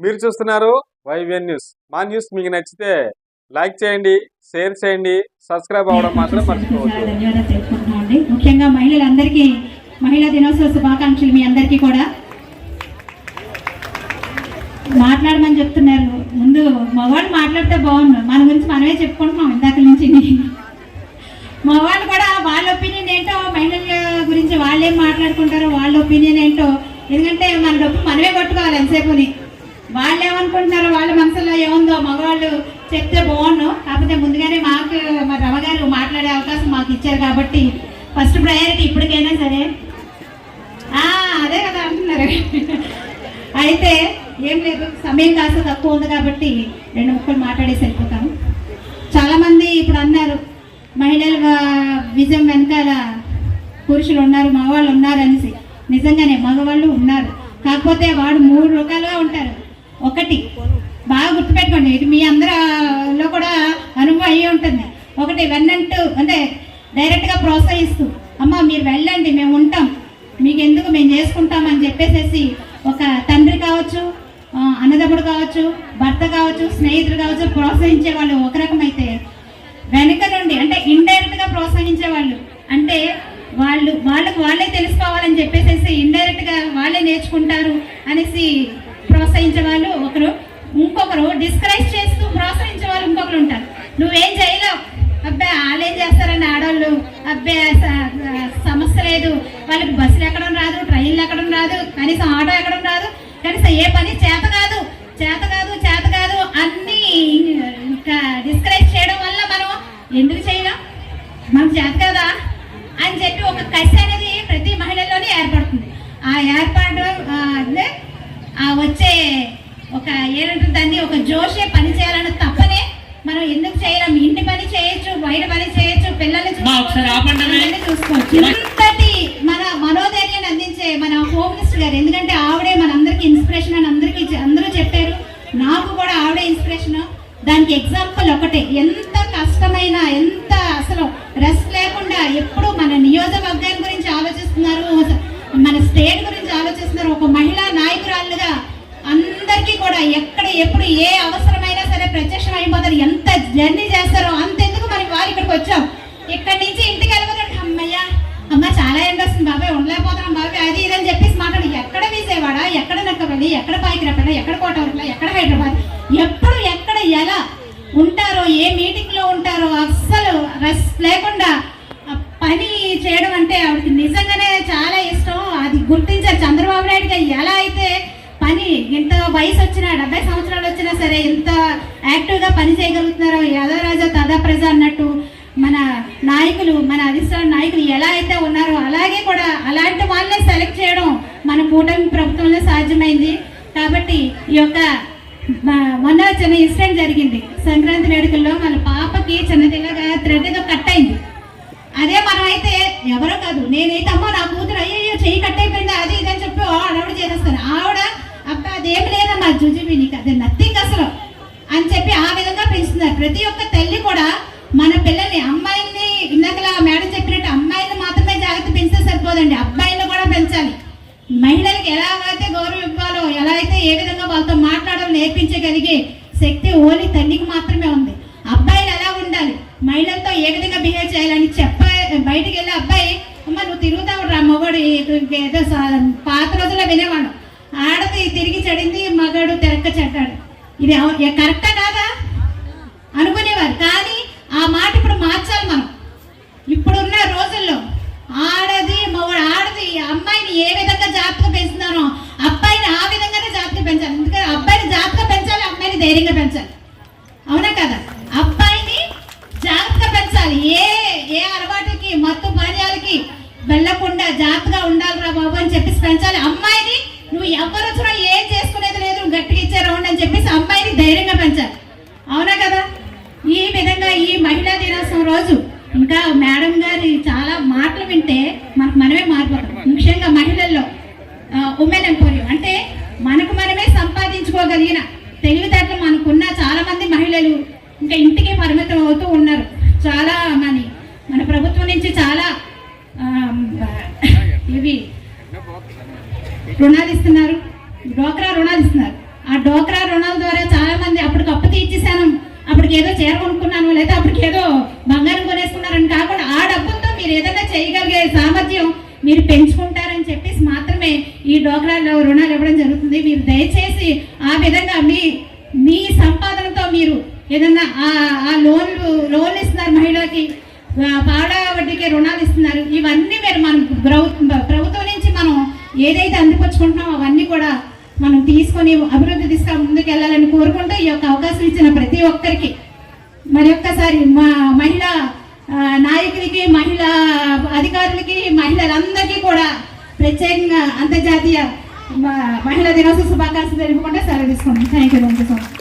మీరు చూస్తున్నారు YVN news. మా న్యూస్ మీకు నచ్చితే లైక్ చేయండి, షేర్ చేయండి, సబ్స్క్రైబ్ అవ్వడం మాత్రం మర్చిపోవద్దు. ధన్యవాదాలు తెలుసుకుంటున్నామండి. ముఖ్యంగా మహిళలందరికీ మహిళా దినోత్సవ శుభాకాంక్షలు. మీ అందరికీ కూడా మాట్లాడమని చెప్తున్నారు. ముందు మగవాళ్ళు మాట్లాడితే బాగుండు. మన గురించి మనమే చెప్పుకుంటున్నాం ఇందాక నుంచి. మగవాళ్ళు కూడా వాళ్ళ ఒపీనియన్ ఏంటో, మహిళల గురించి వాళ్ళేం మాట్లాడుకుంటారో వాళ్ళ ఒపీనియన్ ఏంటో. ఎందుకంటే మన డబ్బు మనమే కొట్టుకోవాలి ఎంతసేపుని. వాళ్ళు ఏమనుకుంటున్నారో, వాళ్ళ మనసులో ఏముందో మగవాళ్ళు చెప్తే బాగుండు. కాకపోతే ముందుగానే మాకు మా రమగారు మాట్లాడే అవకాశం మాకు ఇచ్చారు కాబట్టి ఫస్ట్ ప్రయారిటీ ఇప్పటికైనా సరే. అదే కదా అంటున్నారు. అయితే ఏం లేదు, సమయం కాస్త తక్కువ ఉంది కాబట్టి 2 ముక్కలు మాట్లాడేసి వెళ్ళిపోతాను. చాలామంది ఇప్పుడు అన్నారు మహిళల విజయం వెనకాల పురుషులు ఉన్నారు, మగవాళ్ళు ఉన్నారు అనేసి. నిజంగానే మగవాళ్ళు ఉన్నారు. కాకపోతే వాడు 3 రకాలుగా ఉంటారు. ఒకటి బాగా గుర్తుపెట్టుకోండి, ఇది మీ అందరిలో కూడా అనుభవం అయ్యి ఉంటుంది. ఒకటి వెన్నంటూ, అంటే డైరెక్ట్గా ప్రోత్సహిస్తూ, అమ్మ మీరు వెళ్ళండి, మేము ఉంటాం, మీకు ఎందుకు, మేము చేసుకుంటామని చెప్పేసేసి ఒక తండ్రి కావచ్చు, అన్నదమ్ముడు కావచ్చు, భర్త కావచ్చు, స్నేహితుడు కావచ్చు ప్రోత్సహించే వాళ్ళు ఒక రకమైతే, వెనక నుండి అంటే ఇండైరెక్ట్గా ప్రోత్సహించే వాళ్ళు, అంటే వాళ్ళకు వాళ్ళే తెలుసుకోవాలని చెప్పేసి ఇండైరెక్ట్గా వాళ్ళే నేర్చుకుంటారు అనేసి ప్రోత్సహించే వాళ్ళు ఒకరు. ఇంకొకరు డిస్కరేజ్ చేస్తూ ప్రోత్సహించే వాళ్ళు ఇంకొకరు ఉంటారు. నువ్వేం చేయలేవు, అబ్బాయి వాళ్ళేం చేస్తారని ఆడవాళ్ళు, అబ్బాయి సమస్య లేదు, వాళ్ళకి బస్సులు ఎక్కడం రాదు, ట్రైన్లు ఎక్కడం రాదు, కనీసం ఆటో ఎక్కడం రాదు, కనీసం ఏ పని చేత కాదు అన్నీ ఇంకా డిస్కరేజ్ చేయడం వల్ల మనం ఎందుకు చేయలేం, మనకు చేత కదా అని చెప్పి ఒక కసి అనేది ప్రతి మహిళలోనే ఏర్పడుతుంది. ఆ ఏర్పడడం వచ్చే ఒక ఏమంటుంది దాన్ని, ఒక జోషే పని చేయాలన్న తప్పనే మనం ఎందుకు చేయలేం. ఇంటి పని చేయొచ్చు, బయట పని చేయొచ్చు, పిల్లల్ని చూసుకోవచ్చు. ఇంతటి మన మనోధైర్యాన్ని అందించే మన హోమ్ మినిస్టర్ గారు, ఎందుకంటే ఆవిడే మనందరికి ఇన్స్పిరేషన్ అని అందరూ చెప్పారు. నాకు కూడా ఆవిడే ఇన్స్పిరేషన్. దానికి ఎగ్జాంపుల్ ఒకటే. ఎంత కష్టమైన, ఎంత అసలు రెస్ట్ లేకుండా ఎప్పుడు మన నియోజకవర్గాన్ని గురించి ఆలోచిస్తున్నారు, మన స్టేట్ గురించి ఆలోచిస్తున్నారు. ఒక మహిళా నాయకురాలుగా అందరికీ కూడా ఎక్కడ ఎప్పుడు ఏ అవసరమైనా సరే ప్రత్యక్షం అయిపోతారు. ఎంత జర్నీ చేస్తారో అంతెందుకు మరి వారు ఇక్కడికి వచ్చాం. ఇక్కడి నుంచి ఇంటికి వెళ్ళిపోతాడు, అమ్మ చాలా ఎండ వస్తుంది బాబాయ్, ఉండలేకపోతున్నాం బాబాయ్, అది ఇదని చెప్పేసి మాట్లాడు. ఎక్కడ విజయవాడ, ఎక్కడ నక్కపల్లి, ఎక్కడ పాకిరపల్లి, ఎక్కడ కోటవరపల్లి, ఎక్కడ హైదరాబాద్, ఎప్పుడు ఎక్కడ ఎలా ఉంటారో, ఏ మీటింగ్లో ఉంటారో అస్సలు రెస్ట్ లేకుండా పని చేయడం అంటే ఆవిడకి నిజంగానే చాలా ఇష్టం. అది గుర్తించారు చంద్రబాబు నాయుడు గారు. ఎలా అయితే పని, ఇంత వయసు వచ్చినా 70 సంవత్సరాలు వచ్చినా సరే ఇంత యాక్టివ్గా పని చేయగలుగుతున్నారో, యథారాజా తదా ప్రజ అన్నట్టు మన నాయకులు, మన అధిష్టాన నాయకులు ఎలా అయితే ఉన్నారో అలాగే కూడా అలాంటి వాళ్ళనే సెలెక్ట్ చేయడం మన కూటమి ప్రభుత్వంలో సాధ్యమైంది. కాబట్టి ఈ యొక్క మొన్న చిన్న ఇన్సిడెంట్ జరిగింది. సంక్రాంతి వేడుకల్లో మన పాపకి చిన్నదిగా థ్రెడ్ ఏదో కట్ అయింది. అదే మనం అయితే ఎవరో కాదు, నేనైతే అమ్మ నా కూతురు అయ్యో చెయ్యి కట్ అయిపోయింది అది ఇది అని చెప్పి ఆవిడ చేసేస్తాను. ఆవిడ అబ్బా అదేమి లేదమ్మా జుజుబి, నీకు అదే నథింగ్ అసలు అని చెప్పి ఆ విధంగా పెంచుతున్నారు. ప్రతి ఒక్క తల్లి కూడా మన పిల్లల్ని, అమ్మాయిల్ని ఇందాకలా మేడం చెప్పినట్టు అమ్మాయిని మాత్రమే జాగ్రత్త పెంచితే సరిపోదండి, అబ్బాయిని కూడా పెంచాలి. మహిళలకు ఎలాగైతే గౌరవం ఇవ్వాలో, ఎలా అయితే ఏ విధంగా వాళ్ళతో మాట్లాడాలో నేర్పించగలిగే శక్తి ఓన్లీ తల్లికి మాత్రమే ఉంది. అబ్బాయిలు ఎలా ఉండాలి, మహిళలతో ఏ విధంగా బిహేవ్ చేయాలని బయటికి వెళ్ళి అబ్బాయి అమ్మ నువ్వు తిరుగుతావు రా మగవాడు, ఏదో పాత రోజుల్లో వినేవాడు, ఆడది తిరిగి చెడింది, మగాడు తిరక్క చెడ్డాడు, ఇది కరెక్టా కాదా అనుకునేవారు. కానీ ఆ మాట ఇప్పుడు మార్చాలి మనం. ఇప్పుడున్న రోజుల్లో ఆడది అమ్మాయిని ఏ విధంగా జాగ్రత్తగా పెంచుతున్నారో అబ్బాయిని ఆ విధంగానే జాగ్రత్తగా పెంచాలి. ఎందుకంటే అబ్బాయిని జాగ్రత్తగా పెంచాలి, అమ్మాయిని ధైర్యంగా పెంచాలి. అవునా కదా? అబ్బాయిని జాగ్రత్తగా పెంచాలి, ఏ అలవాటుకి మత్తు పానీయాలకి వెళ్ళకుండా జాగ్రత్తగా ఉండాలిరా బాబు అని చెప్పేసి పెంచాలి. అమ్మాయిని నువ్వు ఎవరు వచ్చినా ఏం చేసుకునేది లేదు, నువ్వు గట్టిగా ఇచ్చే రౌండ్ అని చెప్పేసి అమ్మాయిని ధైర్యంగా పెంచాలి. అవునా కదా? ఈ విధంగా ఈ మహిళా దినోత్సవం రోజు ఇంకా మేడం గారి చాలా మాటలు వింటే మనమే మారిపోతాం. ముఖ్యంగా మహిళల్లో ఉమెన్ ఎంపవర్మెంట్ అంటే మనకు మనమే సంపాదించుకోగలిగిన తెలివితేటలు మనకున్న చాలా మంది మహిళలు ఇంకా ఇంటికి పరిమితం అవుతూ ఉన్నారు. చాలా మన ప్రభుత్వం నుంచి చాలా ఇవి రుణాలు ఇస్తున్నారు, డోక్రా రుణాలు ఇస్తున్నారు. ఆ డోక్రా బంగారం కొనేసుకున్నారని కాకుండా ఆ డబ్బుతో మీరు ఏదైనా చేయగలిగే సామర్థ్యం మీరు పెంచుకుంటారని చెప్పేసి మాత్రమే ఈ డోక్రాలో రుణాలు ఇవ్వడం జరుగుతుంది. మీరు దయచేసి ఆ విధంగా మీ సంపాదనతో మీరు ఏదన్నా ఆ లోన్లు ఇస్తున్నారు, మహిళలకి పాడా వడ్డీకి రుణాలు ఇస్తున్నారు. ఇవన్నీ మీరు మనం ప్రభుత్వం నుంచి మనం ఏదైతే అందిపుచ్చుకుంటున్నామో అవన్నీ కూడా మనం తీసుకొని అభివృద్ధి దిశగా ముందుకు వెళ్ళాలని కోరుకుంటూ ఈ యొక్క అవకాశం ఇచ్చిన ప్రతి ఒక్కరికి మరి ఒక్కసారి మా మహిళా నాయకులకి, మహిళా అధికారులకి, మహిళలందరికీ కూడా ప్రత్యేకంగా అంతర్జాతీయ మహిళా దినోత్సవ శుభాకాంక్షలు తెలుపుకుంటే సెలవు తీసుకుంటాం. Thank you.